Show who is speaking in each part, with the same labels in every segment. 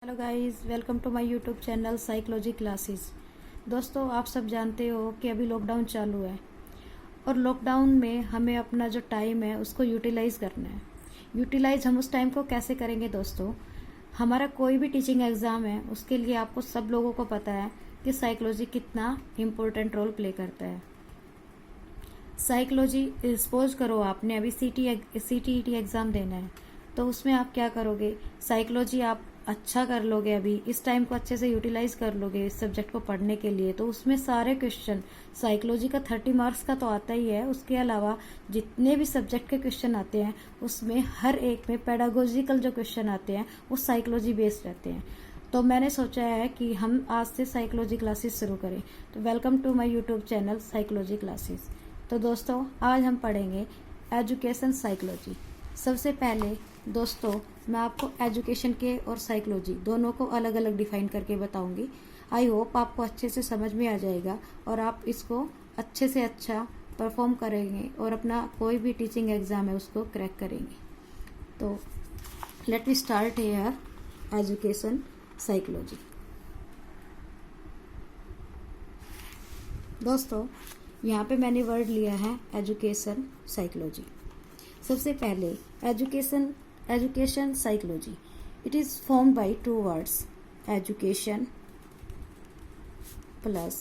Speaker 1: Hello guys, welcome to my YouTube channel psychology classes. दोस्तों, आप सब जानते हो कि अभी लॉकडाउन चालू है और लॉकडाउन में हमें अपना जो टाइम है उसको यूटिलाइज करना है। यूटिलाइज हम उस टाइम को कैसे करेंगे दोस्तों? हमारा कोई भी टीचिंग एग्ज़ाम है उसके लिए आपको सब लोगों को पता है कि साइकोलॉजी कितना इम्पोर्टेंट रोल प्ले करता है। साइकोलॉजी, सपोज करो आपने अभी सीटीईटी एग्ज़ाम देना है, तो उसमें आप क्या करोगे? साइकोलॉजी आप अच्छा कर लोगे, अभी इस टाइम को अच्छे से यूटिलाइज कर लोगे इस सब्जेक्ट को पढ़ने के लिए, तो उसमें सारे क्वेश्चन साइकोलॉजी का 30 मार्क्स का तो आता ही है। उसके अलावा जितने भी सब्जेक्ट के क्वेश्चन आते हैं उसमें हर एक में पेडागोजिकल जो क्वेश्चन आते हैं वो साइकोलॉजी बेस्ड रहते हैं। तो मैंने सोचा है कि हम आज से साइकोलॉजी क्लासेस शुरू करें। तो welcome to my YouTube channel psychology classes. तो दोस्तों, आज हम पढ़ेंगे एजुकेशन साइकोलॉजी। सबसे पहले दोस्तों, मैं आपको एजुकेशन के और साइकोलॉजी दोनों को अलग अलग डिफाइन करके बताऊंगी। आई होप आपको अच्छे से समझ में आ जाएगा और आप इसको अच्छे से अच्छा परफॉर्म करेंगे और अपना कोई भी टीचिंग एग्जाम है उसको क्रैक करेंगे। तो let me start here education psychology. दोस्तों, यहाँ पे मैंने वर्ड लिया है एजुकेशन साइकोलॉजी। सबसे पहले education psychology, it is formed by two words, education plus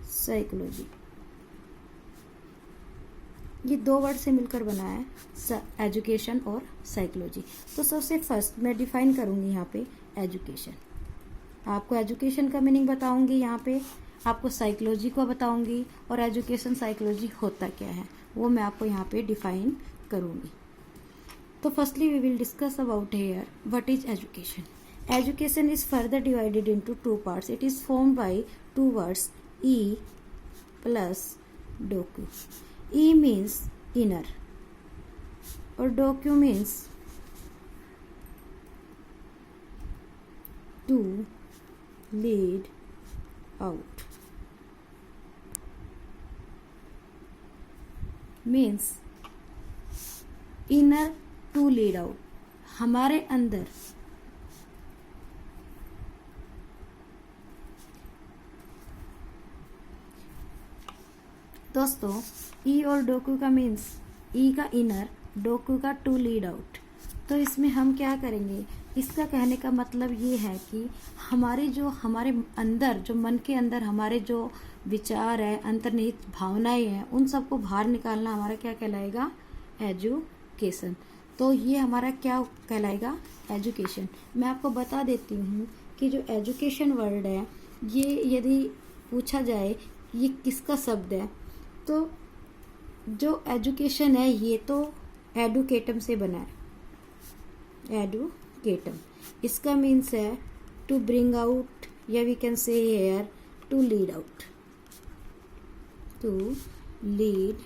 Speaker 1: psychology. ये दो वर्ड से मिलकर बना है एजुकेशन और साइकोलॉजी। तो सबसे फर्स्ट मैं डिफाइन करूंगी यहाँ पे एजुकेशन। आपको एजुकेशन का मीनिंग बताऊंगी, यहाँ पे आपको साइकोलॉजी को बताऊंगी और एजुकेशन साइकोलॉजी होता क्या है वो मैं आपको यहाँ पे डिफाइन करूंगी। तो firstly we will discuss about here what is education. Education is further divided into two parts. It is formed by two words, E plus डोक्यू। ई मीन्स इनर और डोक्यू means to lead out. Means inner to lead out, हमारे अंदर दोस्तों ई और Docu का means ई का inner, Docu का टू लीड आउट। तो इसमें हम क्या करेंगे? इसका कहने का मतलब ये है कि हमारे अंदर, जो मन के अंदर हमारे जो विचार है, अंतर्निहित भावनाएं हैं, उन सबको बाहर निकालना हमारा क्या कहलाएगा? एजुकेशन। तो ये हमारा क्या कहलाएगा? एजुकेशन। मैं आपको बता देती हूँ कि जो एजुकेशन वर्ड है, ये यदि पूछा जाए ये किसका शब्द है, तो जो एजुकेशन है ये तो एडुकेटम से बना है। एडुकेटम, इसका मीन्स है टू ब्रिंग आउट, या we can say here to lead out. To lead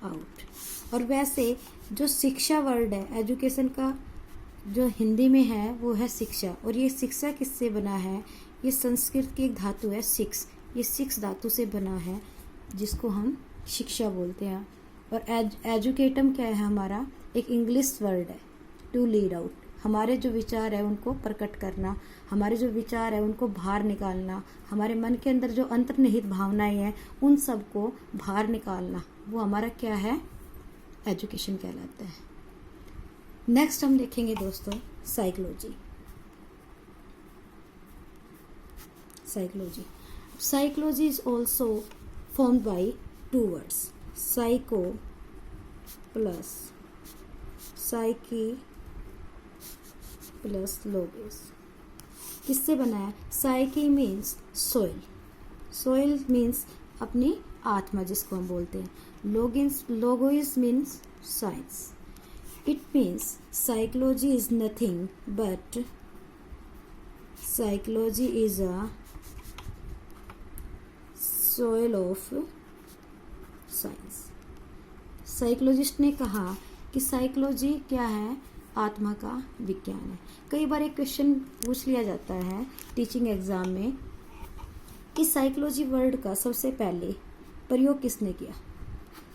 Speaker 1: out. और वैसे जो शिक्षा वर्ड है एजुकेशन का, जो हिंदी में है वो है शिक्षा। और ये शिक्षा किससे बना है? ये संस्कृत की एक धातु है सिक्स। ये सिक्स धातु से बना है जिसको हम शिक्षा बोलते हैं। और एजुकेटम क्या है? हमारा एक इंग्लिश वर्ड है, टू लीड आउट। हमारे जो विचार है उनको प्रकट करना, हमारे जो विचार है उनको बाहर निकालना, हमारे मन के अंदर जो अंतर्निहित भावनाएं हैं उन सबको बाहर निकालना, वो हमारा क्या है? एजुकेशन कहलाता है। नेक्स्ट हम देखेंगे दोस्तों psychology. Psychology is also formed by two words, psycho plus psyche plus logos. किससे बना है? Psyche means soul, soul means अपनी आत्मा जिसको हम बोलते हैं। Logos means science. It means psychology is nothing but psychology is a soul of science. Psychologist ने कहा कि साइकोलॉजी क्या है? आत्मा का विज्ञान है। कई बार एक क्वेश्चन पूछ लिया जाता है टीचिंग एग्जाम में कि साइकोलॉजी वर्ड का सबसे पहले प्रयोग किसने किया?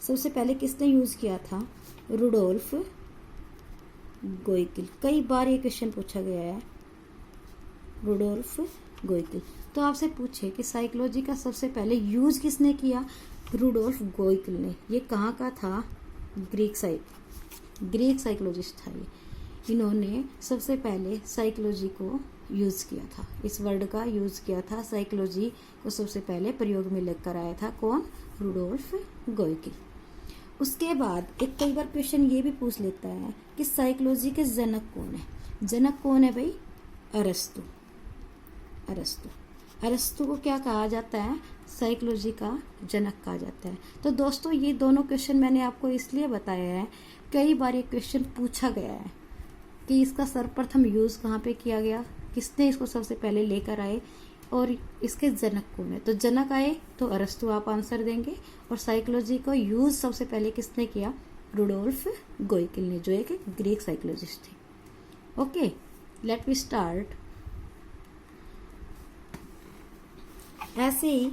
Speaker 1: सबसे पहले किसने यूज किया था? रुडोल्फ गोइकिल। कई बार ये क्वेश्चन पूछा गया है रुडोल्फ गोइकिल। तो आपसे पूछे कि साइकोलॉजी का सबसे पहले यूज किसने किया? रुडोल्फ गोइकिल ने। ये कहाँ का था? ग्रीक साइकोलॉजिस्ट था ये। इन्होंने सबसे पहले साइकोलॉजी को यूज किया था, इस वर्ड का यूज किया था, साइकोलॉजी को सबसे पहले प्रयोग में लेकर आया था। कौन? रुडोल्फ गोइकिल। उसके बाद एक कई बार क्वेश्चन ये भी पूछ लेता है कि साइकोलॉजी के जनक कौन है? जनक कौन है भाई? अरस्तु। अरस्तु को क्या कहा जाता है? साइकोलॉजी का जनक कहा जाता है। तो दोस्तों ये दोनों क्वेश्चन मैंने आपको इसलिए बताया है, कई बार ये क्वेश्चन पूछा गया है कि इसका सर्वप्रथम यूज कहाँ पे किया गया, किसने इसको सबसे पहले लेकर आए और इसके जनक कौन है। तो जनक आए तो अरस्तु आप आंसर देंगे, और साइकोलॉजी को यूज सबसे पहले किसने किया? रुडोल्फ गोइकिल ने, जो एक ग्रीक साइकोलॉजिस्ट थे। Okay, let we start. ऐसे ही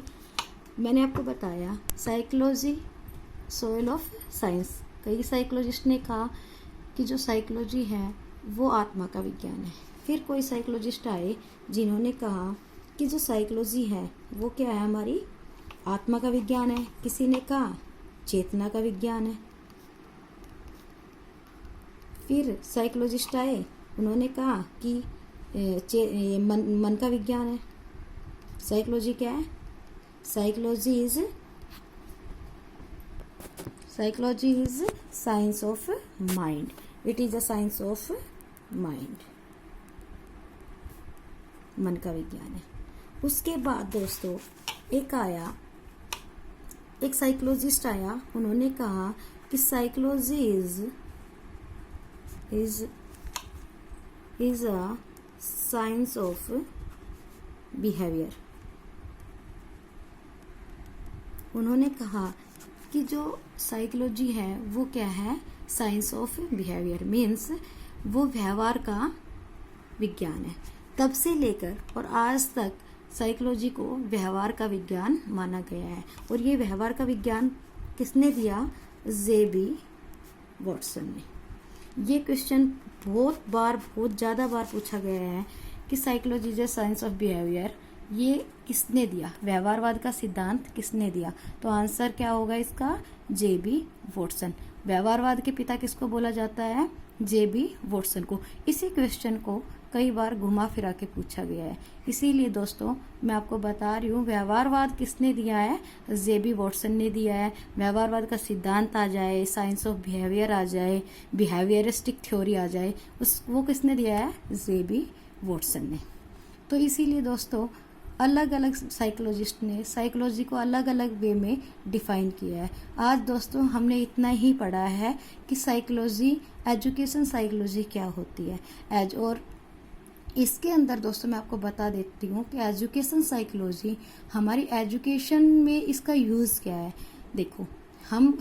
Speaker 1: मैंने आपको बताया साइकोलॉजी सोल ऑफ साइंस। कई साइकोलॉजिस्ट ने कहा कि जो साइकोलॉजी है वो आत्मा का विज्ञान है। फिर कोई साइकोलॉजिस्ट आए जिन्होंने कहा कि जो साइकोलॉजी है वो क्या है? हमारी आत्मा का विज्ञान है। किसी ने कहा चेतना का विज्ञान है। फिर साइकोलॉजिस्ट आए, उन्होंने कहा कि मन का विज्ञान है। साइकोलॉजी क्या है? Psychology is science of mind. It is a science of mind, मन का विज्ञान है। उसके बाद दोस्तों एक साइकोलॉजिस्ट आया, उन्होंने कहा कि psychology is a science of behaviour. उन्होंने कहा कि जो साइकोलॉजी है वो क्या है? साइंस ऑफ बिहेवियर, मीन्स वो व्यवहार का विज्ञान है। तब से लेकर और आज तक साइकोलॉजी को व्यवहार का विज्ञान माना गया है। और ये व्यवहार का विज्ञान किसने दिया? जेबी वॉटसन ने। ये क्वेश्चन बहुत ज़्यादा बार पूछा गया है कि psychology is science of behaviour, ये किसने दिया? व्यवहारवाद का सिद्धांत किसने दिया? तो आंसर क्या होगा इसका? जेबी वॉटसन। व्यवहारवाद के पिता किसको बोला जाता है? जेबी वॉटसन को। इसी क्वेश्चन को कई बार घुमा फिरा के पूछा गया है। इसीलिए दोस्तों मैं आपको बता रही हूँ, व्यवहारवाद किसने दिया है? जेबी वॉटसन ने दिया है। व्यवहारवाद का सिद्धांत आ जाए, साइंस ऑफ बिहेवियर आ जाए, बिहेवियरिस्टिक थ्योरी आ जाए, वो किसने दिया है? जेबी वॉटसन ने। तो इसीलिए दोस्तों अलग अलग साइकोलॉजिस्ट ने साइकोलॉजी को अलग अलग वे में डिफाइन किया है। आज दोस्तों हमने इतना ही पढ़ा है कि साइकोलॉजी, एजुकेशन साइकोलॉजी क्या होती है। और इसके अंदर दोस्तों मैं आपको बता देती हूँ कि एजुकेशन साइकोलॉजी, हमारी एजुकेशन में इसका यूज़ क्या है। देखो,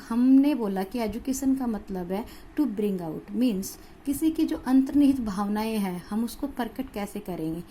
Speaker 1: हमने बोला कि एजुकेशन का मतलब है टू ब्रिंग आउट, मीन्स किसी की जो अंतर्निहित भावनाएं हैं हम उसको प्रकट कैसे करेंगे,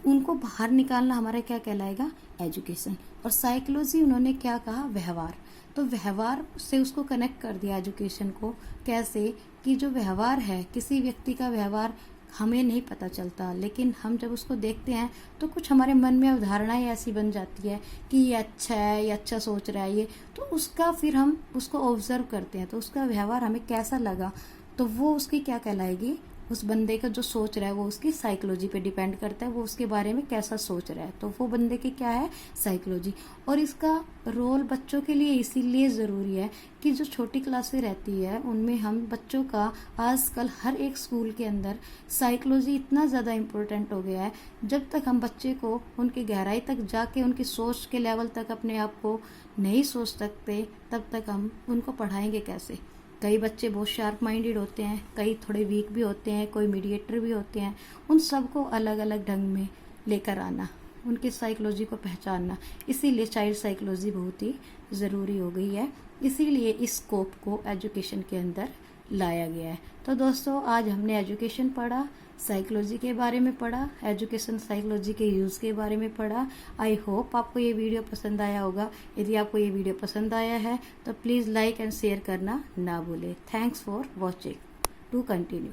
Speaker 1: उनको बाहर निकालना हमारा क्या कहलाएगा? एजुकेशन। और साइकोलॉजी उन्होंने क्या कहा? व्यवहार। तो व्यवहार से उसको कनेक्ट कर दिया एजुकेशन को। कैसे? कि जो व्यवहार है, किसी व्यक्ति का व्यवहार हमें नहीं पता चलता, लेकिन हम जब उसको देखते हैं तो कुछ हमारे मन में अवधारणाएं ऐसी बन जाती है कि ये अच्छा है, ये अच्छा सोच रहा है, ये तो उसका फिर हम उसको ऑब्जर्व करते हैं, तो उसका व्यवहार हमें कैसा लगा, तो वो उसकी क्या कहलाएगी? उस बंदे का जो सोच रहा है वो उसकी साइकोलॉजी पे डिपेंड करता है, वो उसके बारे में कैसा सोच रहा है, तो वो बंदे की क्या है? साइकोलॉजी। और इसका रोल बच्चों के लिए इसीलिए ज़रूरी है कि जो छोटी क्लासें रहती है उनमें हम बच्चों का, आजकल हर एक स्कूल के अंदर साइकोलॉजी इतना ज़्यादा इम्पोर्टेंट हो गया है। जब तक हम बच्चे को उनकी गहराई तक जाके उनकी सोच के लेवल तक अपने आप को नहीं सोच सकते, तब तक हम उनको पढ़ाएंगे कैसे? कई बच्चे बहुत शार्प माइंडेड होते हैं, कई थोड़े वीक भी होते हैं, कोई मीडिएटर भी होते हैं। उन सबको अलग अलग ढंग में लेकर आना, उनकी साइकोलॉजी को पहचानना, इसीलिए चाइल्ड साइकोलॉजी बहुत ही ज़रूरी हो गई है। इसीलिए इस स्कोप को एजुकेशन के अंदर लाया गया है। तो दोस्तों आज हमने एजुकेशन पढ़ा, साइकोलॉजी के बारे में पढ़ा, एजुकेशन साइकोलॉजी के यूज़ के बारे में पढ़ा। आई होप आपको ये वीडियो पसंद आया होगा। यदि आपको ये वीडियो पसंद आया है तो प्लीज़ लाइक एंड शेयर करना ना भूलें। Thanks for watching, to continue.